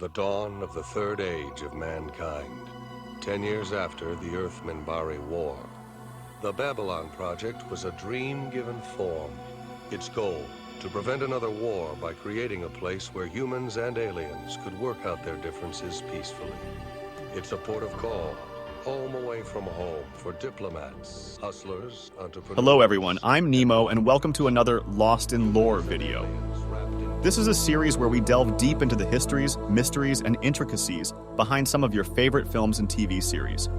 the dawn of the third age of mankind, 10 years after the Earth-Minbari War. The Babylon Project was a dream given form. Its goal, to prevent another war by creating a place where humans and aliens could work out their differences peacefully. It's a port of call, home away from home for diplomats, hustlers, entrepreneurs. Hello everyone, I'm Nemo and welcome to another Lost in Lore video. This is a series where we delve deep into the histories, mysteries, and intricacies behind some of your favorite films and TV series.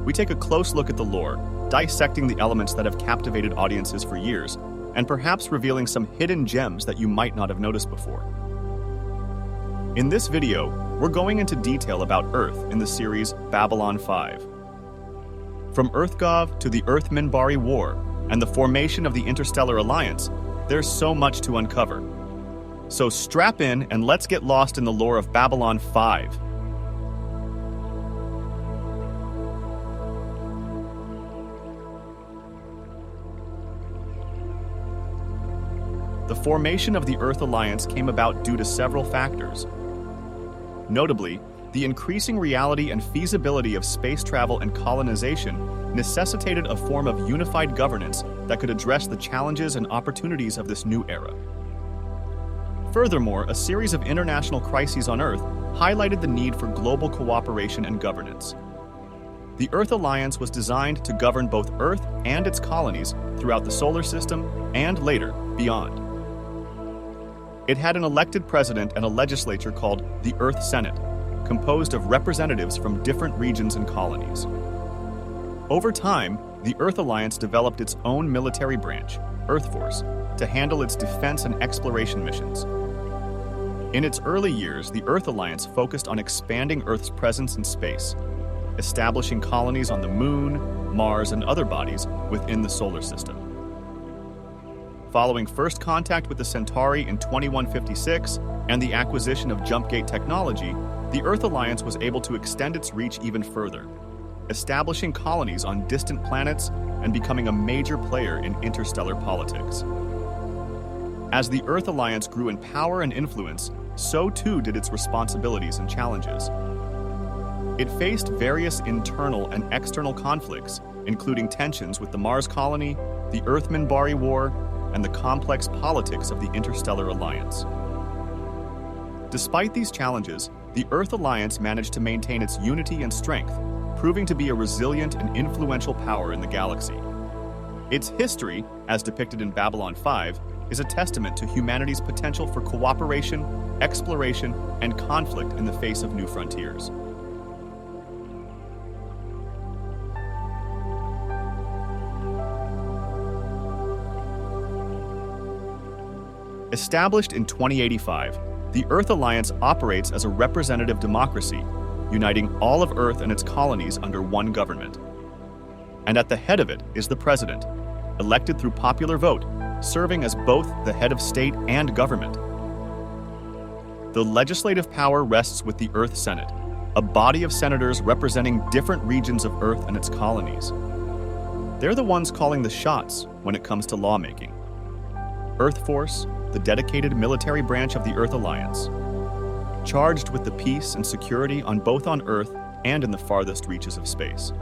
We take a close look at the lore, dissecting the elements that have captivated audiences for years, and perhaps revealing some hidden gems that you might not have noticed before. In this video, we're going into detail about Earth in the series Babylon 5. From Earthgov to the Earth-Minbari War and the formation of the Interstellar Alliance, there's so much to uncover. So strap in and let's get lost in the lore of Babylon 5. The formation of the Earth Alliance came about due to several factors. Notably, the increasing reality and feasibility of space travel and colonization necessitated a form of unified governance that could address the challenges and opportunities of this new era. Furthermore, a series of international crises on Earth highlighted the need for global cooperation and governance. The Earth Alliance was designed to govern both Earth and its colonies throughout the solar system and later, beyond. It had an elected president and a legislature called the Earth Senate, composed of representatives from different regions and colonies. Over time, the Earth Alliance developed its own military branch, Earth Force, to handle its defense and exploration missions. In its early years, the Earth Alliance focused on expanding Earth's presence in space, establishing colonies on the Moon, Mars, and other bodies within the solar system. Following first contact with the Centauri in 2156 and the acquisition of Jumpgate technology, the Earth Alliance was able to extend its reach even further, establishing colonies on distant planets and becoming a major player in interstellar politics. As the Earth Alliance grew in power and influence, so too did its responsibilities and challenges. It faced various internal and external conflicts, including tensions with the Mars colony, the Earth-Minbari War, and the complex politics of the Interstellar Alliance. Despite these challenges, the Earth Alliance managed to maintain its unity and strength, proving to be a resilient and influential power in the galaxy. Its history, as depicted in Babylon 5, is a testament to humanity's potential for cooperation, exploration, and conflict in the face of new frontiers. Established in 2085, the Earth Alliance operates as a representative democracy, uniting all of Earth and its colonies under one government. And at the head of it is the president, elected through popular vote, serving as both the head of state and government. The legislative power rests with the Earth Senate, a body of senators representing different regions of Earth and its colonies. They're the ones calling the shots when it comes to lawmaking. Earth Force, the dedicated military branch of the Earth Alliance, charged with the peace and security on both on Earth and in the farthest reaches of space.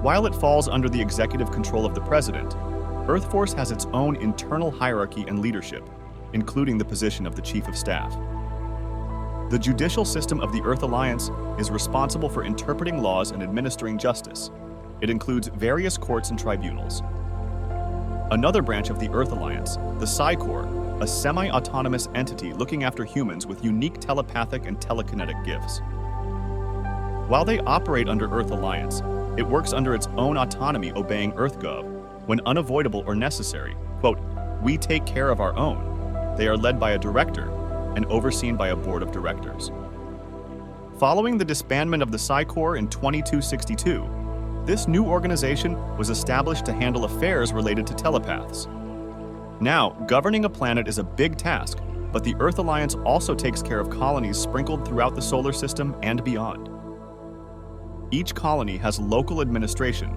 While it falls under the executive control of the president, Earth Force has its own internal hierarchy and leadership, including the position of the Chief of Staff. The judicial system of the Earth Alliance is responsible for interpreting laws and administering justice. It includes various courts and tribunals. Another branch of the Earth Alliance, the Psi Corps, a semi-autonomous entity looking after humans with unique telepathic and telekinetic gifts. While they operate under Earth Alliance, it works under its own autonomy, obeying Earthgov when unavoidable or necessary. Quote, "We take care of our own." They are led by a director and overseen by a board of directors. Following the disbandment of the Psi Corps in 2262, this new organization was established to handle affairs related to telepaths. Now, governing a planet is a big task, but the Earth Alliance also takes care of colonies sprinkled throughout the solar system and beyond. Each colony has local administration,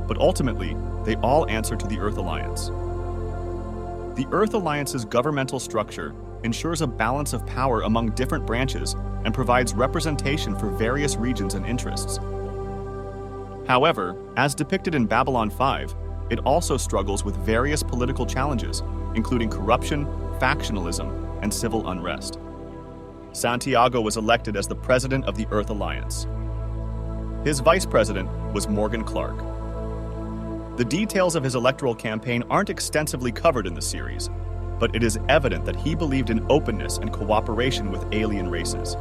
but ultimately, they all answer to the Earth Alliance. The Earth Alliance's governmental structure ensures a balance of power among different branches and provides representation for various regions and interests. However, as depicted in Babylon 5, it also struggles with various political challenges, including corruption, factionalism, and civil unrest. Santiago was elected as the president of the Earth Alliance. His vice president was Morgan Clark. The details of his electoral campaign aren't extensively covered in the series, but it is evident that he believed in openness and cooperation with alien races.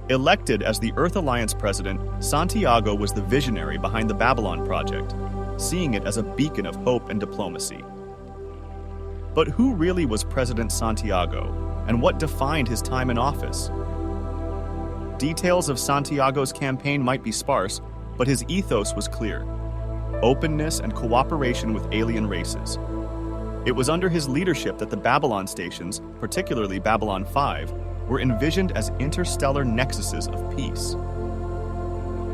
Elected as the Earth Alliance president, Santiago was the visionary behind the Babylon Project, seeing it as a beacon of hope and diplomacy. But who really was President Santiago, and what defined his time in office? Details of Santiago's campaign might be sparse, but his ethos was clear: openness and cooperation with alien races. It was under his leadership that the Babylon stations, particularly Babylon 5, were envisioned as interstellar nexuses of peace.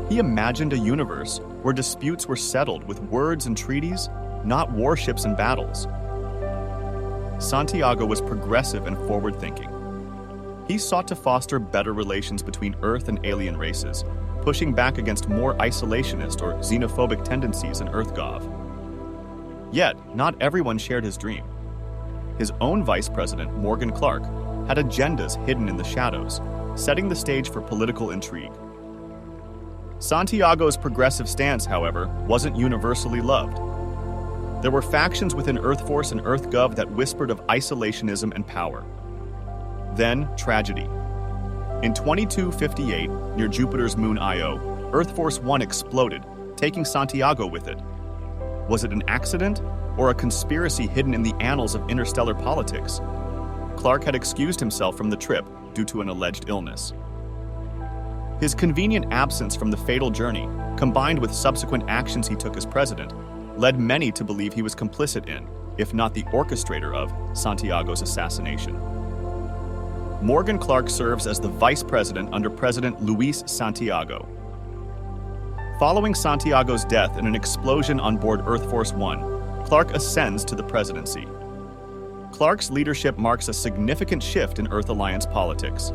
He imagined a universe where disputes were settled with words and treaties, not warships and battles. Santiago was progressive and forward-thinking. He sought to foster better relations between Earth and alien races, pushing back against more isolationist or xenophobic tendencies in EarthGov. Yet, not everyone shared his dream. His own vice president, Morgan Clark, had agendas hidden in the shadows, setting the stage for political intrigue. Santiago's progressive stance, however, wasn't universally loved. There were factions within EarthForce and EarthGov that whispered of isolationism and power. Then, tragedy. In 2258, near Jupiter's moon Io, EarthForce 1 exploded, taking Santiago with it. Was it an accident, or a conspiracy hidden in the annals of interstellar politics? Clark had excused himself from the trip due to an alleged illness. His convenient absence from the fatal journey, combined with subsequent actions he took as president, led many to believe he was complicit in, if not the orchestrator of, Santiago's assassination. Morgan Clark serves as the vice president under President Luis Santiago. Following Santiago's death in an explosion on board EarthForce 1, Clark ascends to the presidency. Clark's leadership marks a significant shift in Earth Alliance politics.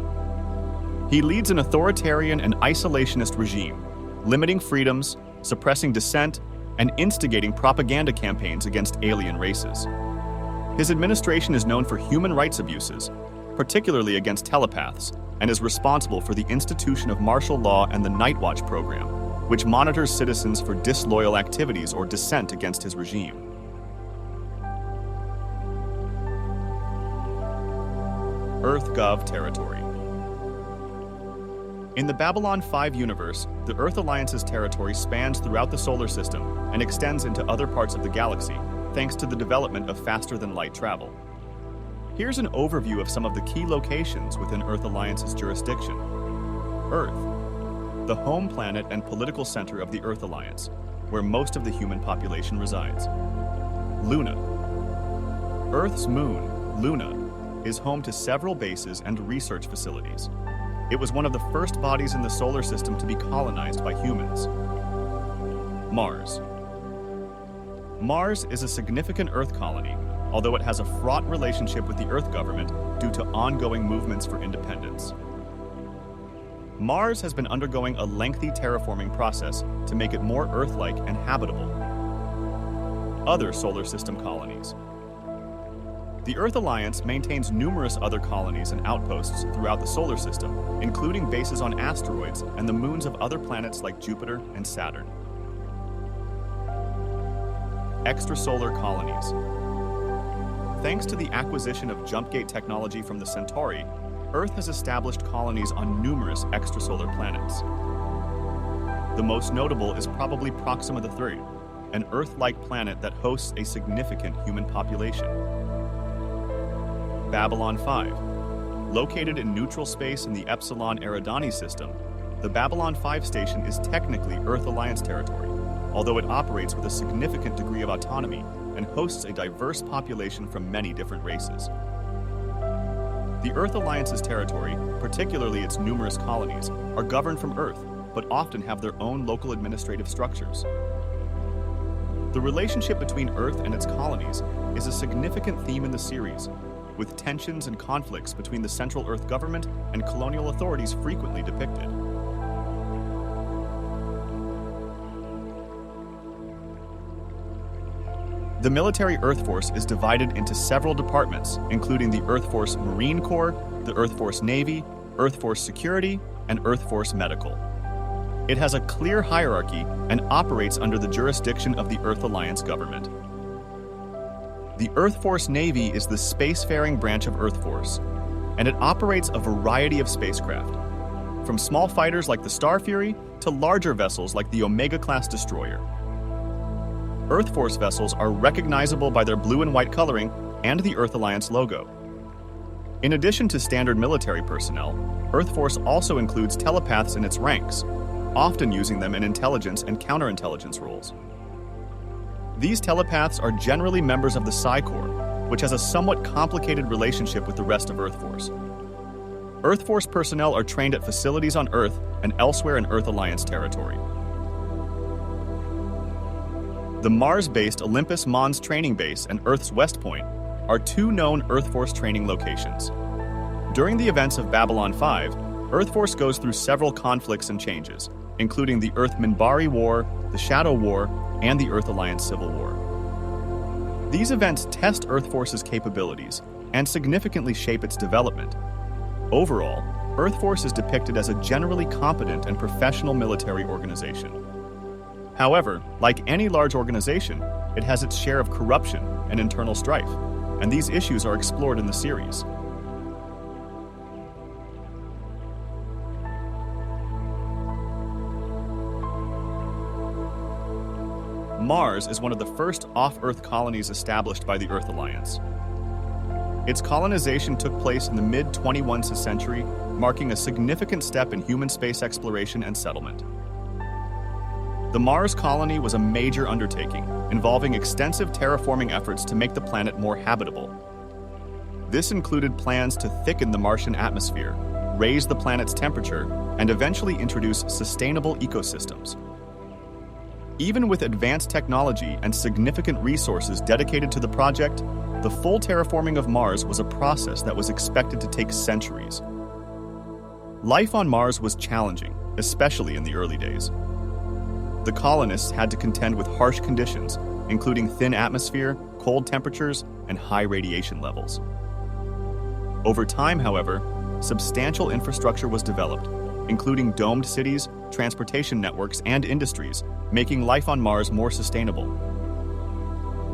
He leads an authoritarian and isolationist regime, limiting freedoms, suppressing dissent, and instigating propaganda campaigns against alien races. His administration is known for human rights abuses, particularly against telepaths, and is responsible for the institution of martial law and the Night Watch program, which monitors citizens for disloyal activities or dissent against his regime. EarthGov territory. In the Babylon 5 universe, the Earth Alliance's territory spans throughout the solar system and extends into other parts of the galaxy, thanks to the development of faster-than-light travel. Here's an overview of some of the key locations within Earth Alliance's jurisdiction. Earth, the home planet and political center of the Earth Alliance, where most of the human population resides. Luna. Earth's moon, Luna, is home to several bases and research facilities. It was one of the first bodies in the solar system to be colonized by humans. Mars. Mars is a significant Earth colony, although it has a fraught relationship with the Earth government due to ongoing movements for independence. Mars has been undergoing a lengthy terraforming process to make it more Earth-like and habitable. Other solar system colonies. The Earth Alliance maintains numerous other colonies and outposts throughout the solar system, including bases on asteroids and the moons of other planets like Jupiter and Saturn. Extrasolar colonies. Thanks to the acquisition of jumpgate technology from the Centauri, Earth has established colonies on numerous extrasolar planets. The most notable is probably Proxima III, an Earth-like planet that hosts a significant human population. Babylon 5. Located in neutral space in the Epsilon Eridani system, the Babylon 5 station is technically Earth Alliance territory, although it operates with a significant degree of autonomy and hosts a diverse population from many different races. The Earth Alliance's territory, particularly its numerous colonies, are governed from Earth, but often have their own local administrative structures. The relationship between Earth and its colonies is a significant theme in the series, with tensions and conflicts between the Central Earth government and colonial authorities frequently depicted. The military Earth Force is divided into several departments, including the Earth Force Marine Corps, the Earth Force Navy, Earth Force Security, and Earth Force Medical. It has a clear hierarchy and operates under the jurisdiction of the Earth Alliance government. The Earth Force Navy is the spacefaring branch of Earth Force, and it operates a variety of spacecraft, from small fighters like the Star Fury to larger vessels like the Omega-class destroyer. Earth Force vessels are recognizable by their blue and white coloring and the Earth Alliance logo. In addition to standard military personnel, Earth Force also includes telepaths in its ranks, often using them in intelligence and counterintelligence roles. These telepaths are generally members of the Psi Corps, which has a somewhat complicated relationship with the rest of Earth Force. Earth Force personnel are trained at facilities on Earth and elsewhere in Earth Alliance territory. The Mars-based Olympus Mons Training Base and Earth's West Point are two known Earth Force training locations. During the events of Babylon 5, Earth Force goes through several conflicts and changes, including the Earth-Minbari War, the Shadow War, and the Earth Alliance Civil War. These events test Earth Force's capabilities and significantly shape its development. Overall, Earth Force is depicted as a generally competent and professional military organization. However, like any large organization, it has its share of corruption and internal strife, and these issues are explored in the series. Mars is one of the first off-Earth colonies established by the Earth Alliance. Its colonization took place in the mid-21st century, marking a significant step in human space exploration and settlement. The Mars colony was a major undertaking, involving extensive terraforming efforts to make the planet more habitable. This included plans to thicken the Martian atmosphere, raise the planet's temperature, and eventually introduce sustainable ecosystems. Even with advanced technology and significant resources dedicated to the project, the full terraforming of Mars was a process that was expected to take centuries. Life on Mars was challenging, especially in the early days. The colonists had to contend with harsh conditions, including thin atmosphere, cold temperatures, and high radiation levels. Over time, however, substantial infrastructure was developed, including domed cities, transportation networks, and industries, making life on Mars more sustainable.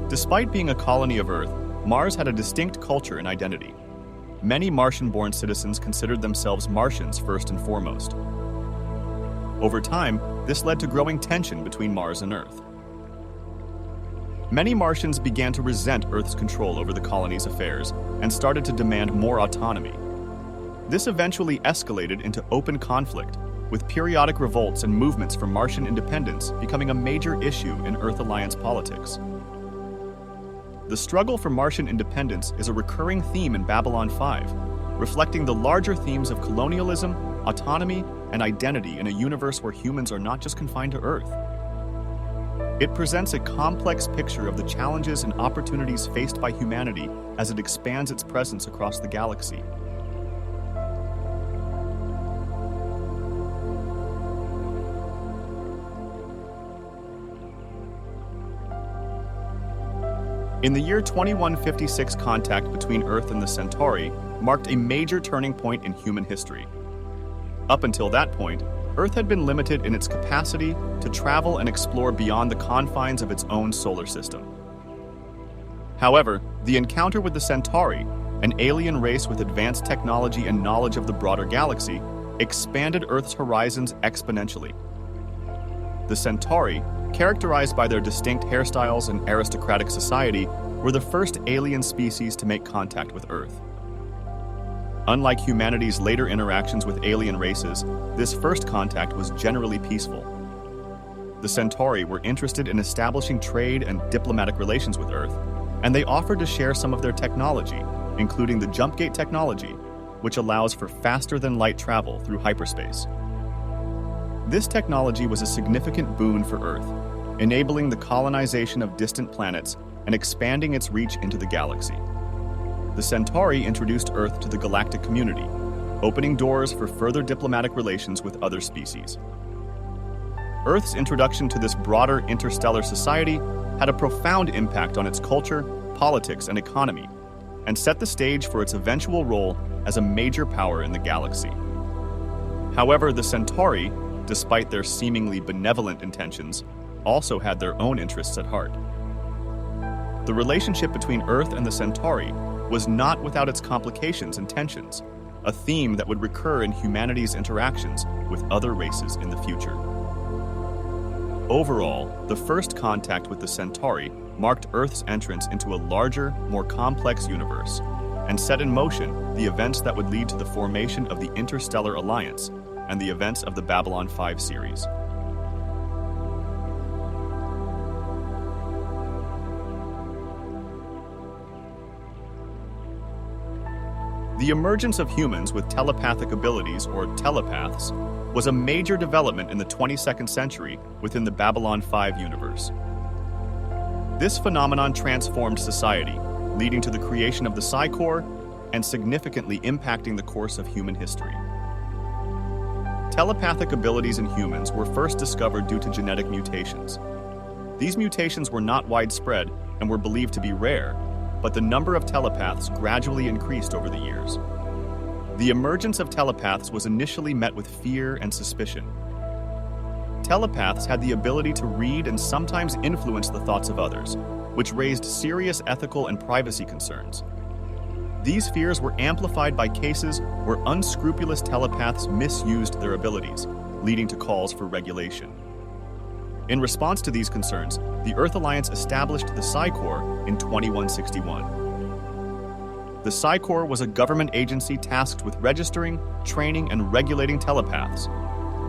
Despite being a colony of Earth, Mars had a distinct culture and identity. Many Martian-born citizens considered themselves Martians first and foremost. Over time, this led to growing tension between Mars and Earth. Many Martians began to resent Earth's control over the colony's affairs and started to demand more autonomy. This eventually escalated into open conflict, with periodic revolts and movements for Martian independence becoming a major issue in Earth Alliance politics. The struggle for Martian independence is a recurring theme in Babylon 5, reflecting the larger themes of colonialism, autonomy, and identity in a universe where humans are not just confined to Earth. It presents a complex picture of the challenges and opportunities faced by humanity as it expands its presence across the galaxy. In the year 2156, contact between Earth and the Centauri marked a major turning point in human history. Up until that point, Earth had been limited in its capacity to travel and explore beyond the confines of its own solar system. However, the encounter with the Centauri, an alien race with advanced technology and knowledge of the broader galaxy, expanded Earth's horizons exponentially. The Centauri, characterized by their distinct hairstyles and aristocratic society, were the first alien species to make contact with Earth. Unlike humanity's later interactions with alien races, this first contact was generally peaceful. The Centauri were interested in establishing trade and diplomatic relations with Earth, and they offered to share some of their technology, including the jump gate technology, which allows for faster-than-light travel through hyperspace. This technology was a significant boon for Earth, enabling the colonization of distant planets and expanding its reach into the galaxy. The Centauri introduced Earth to the galactic community, opening doors for further diplomatic relations with other species. Earth's introduction to this broader interstellar society had a profound impact on its culture, politics, and economy, and set the stage for its eventual role as a major power in the galaxy. However, the Centauri, despite their seemingly benevolent intentions, also had their own interests at heart. The relationship between Earth and the Centauri was not without its complications and tensions, a theme that would recur in humanity's interactions with other races in the future. Overall, the first contact with the Centauri marked Earth's entrance into a larger, more complex universe, and set in motion the events that would lead to the formation of the Interstellar Alliance and the events of the Babylon 5 series. The emergence of humans with telepathic abilities, or telepaths, was a major development in the 22nd century within the Babylon 5 universe. This phenomenon transformed society, leading to the creation of the Psi Corps and significantly impacting the course of human history. Telepathic abilities in humans were first discovered due to genetic mutations. These mutations were not widespread and were believed to be rare, but the number of telepaths gradually increased over the years. The emergence of telepaths was initially met with fear and suspicion. Telepaths had the ability to read and sometimes influence the thoughts of others, which raised serious ethical and privacy concerns. These fears were amplified by cases where unscrupulous telepaths misused their abilities, leading to calls for regulation. In response to these concerns, the Earth Alliance established the Psi Corps in 2161. The Psi Corps was a government agency tasked with registering, training, and regulating telepaths.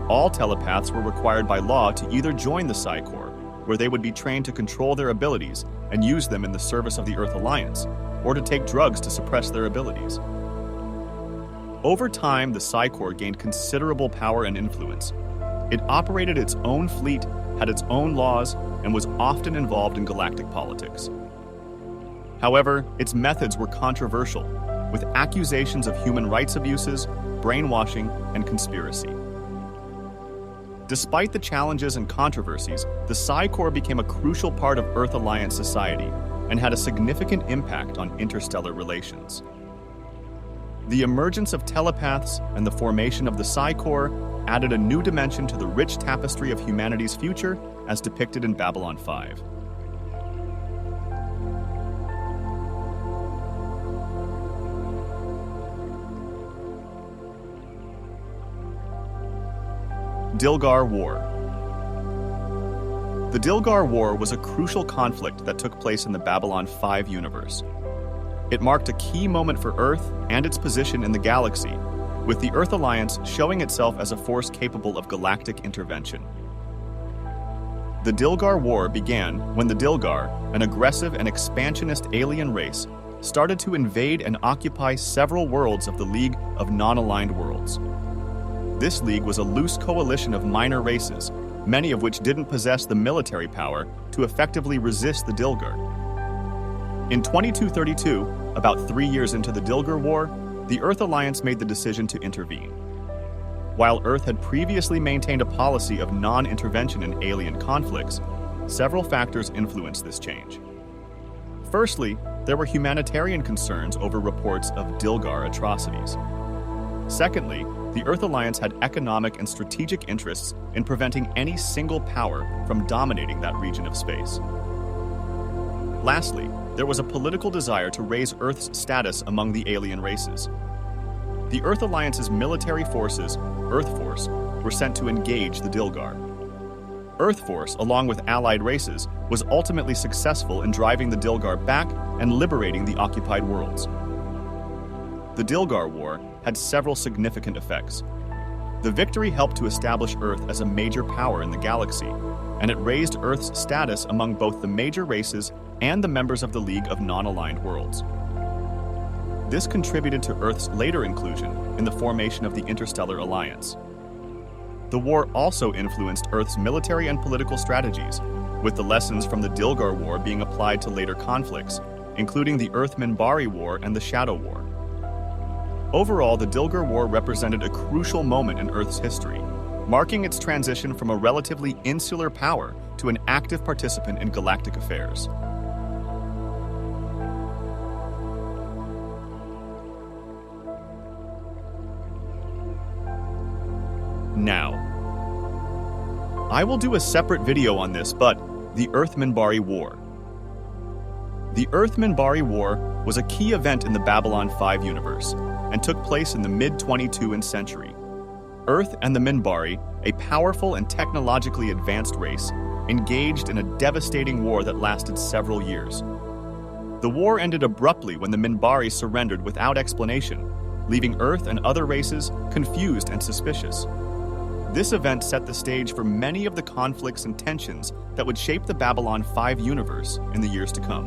All telepaths were required by law to either join the Psi Corps, where they would be trained to control their abilities and use them in the service of the Earth Alliance, or to take drugs to suppress their abilities. Over time, the Psi Corps gained considerable power and influence. It operated its own fleet, had its own laws, and was often involved in galactic politics. However, its methods were controversial, with accusations of human rights abuses, brainwashing, and conspiracy. Despite the challenges and controversies, the Psi Corps became a crucial part of Earth Alliance society and had a significant impact on interstellar relations. The emergence of telepaths and the formation of the Psi Corps added a new dimension to the rich tapestry of humanity's future as depicted in Babylon 5. Dilgar War. The Dilgar War was a crucial conflict that took place in the Babylon 5 universe. It marked a key moment for Earth and its position in the galaxy, with the Earth Alliance showing itself as a force capable of galactic intervention. The Dilgar War began when the Dilgar, an aggressive and expansionist alien race, started to invade and occupy several worlds of the League of Non-Aligned Worlds. This league was a loose coalition of minor races, many of which didn't possess the military power to effectively resist the Dilgar. In 2232, about 3 years into the Dilgar War, the Earth Alliance made the decision to intervene. While Earth had previously maintained a policy of non-intervention in alien conflicts, several factors influenced this change. Firstly, there were humanitarian concerns over reports of Dilgar atrocities. Secondly, the Earth Alliance had economic and strategic interests in preventing any single power from dominating that region of space. Lastly, there was a political desire to raise Earth's status among the alien races. The Earth Alliance's military forces, Earth Force, were sent to engage the Dilgar. Earth Force, along with allied races, was ultimately successful in driving the Dilgar back and liberating the occupied worlds. The Dilgar War had several significant effects. The victory helped to establish Earth as a major power in the galaxy, and it raised Earth's status among both the major races and the members of the League of Non-Aligned Worlds. This contributed to Earth's later inclusion in the formation of the Interstellar Alliance. The war also influenced Earth's military and political strategies, with the lessons from the Dilgar War being applied to later conflicts, including the Earth-Minbari War and the Shadow War. Overall, the Dilgar War represented a crucial moment in Earth's history, marking its transition from a relatively insular power to an active participant in galactic affairs. Now, I will do a separate video on this, but the Earth-Minbari War. The Earth-Minbari War was a key event in the Babylon 5 universe and took place in the mid-22nd century. Earth and the Minbari, a powerful and technologically advanced race, engaged in a devastating war that lasted several years. The war ended abruptly when the Minbari surrendered without explanation, leaving Earth and other races confused and suspicious. This event set the stage for many of the conflicts and tensions that would shape the Babylon 5 universe in the years to come.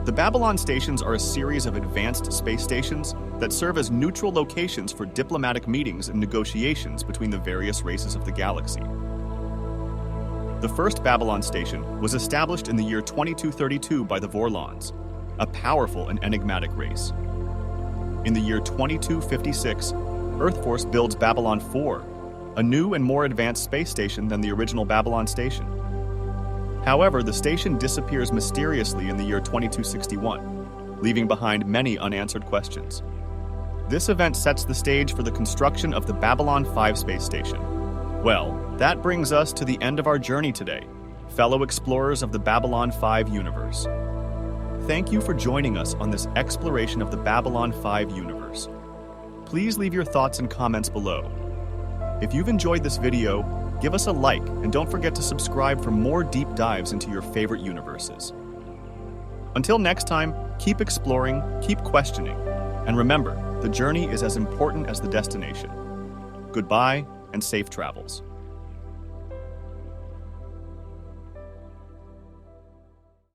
The Babylon stations are a series of advanced space stations that serve as neutral locations for diplomatic meetings and negotiations between the various races of the galaxy. The first Babylon station was established in the year 2232 by the Vorlons, a powerful and enigmatic race. In the year 2256, Earthforce builds Babylon 4, a new and more advanced space station than the original Babylon station. However, the station disappears mysteriously in the year 2261, leaving behind many unanswered questions. This event sets the stage for the construction of the Babylon 5 space station. Well, that brings us to the end of our journey today, fellow explorers of the Babylon 5 universe. Thank you for joining us on this exploration of the Babylon 5 universe. Please leave your thoughts and comments below. If you've enjoyed this video, give us a like and don't forget to subscribe for more deep dives into your favorite universes. Until next time, keep exploring, keep questioning, and remember, the journey is as important as the destination. Goodbye and safe travels.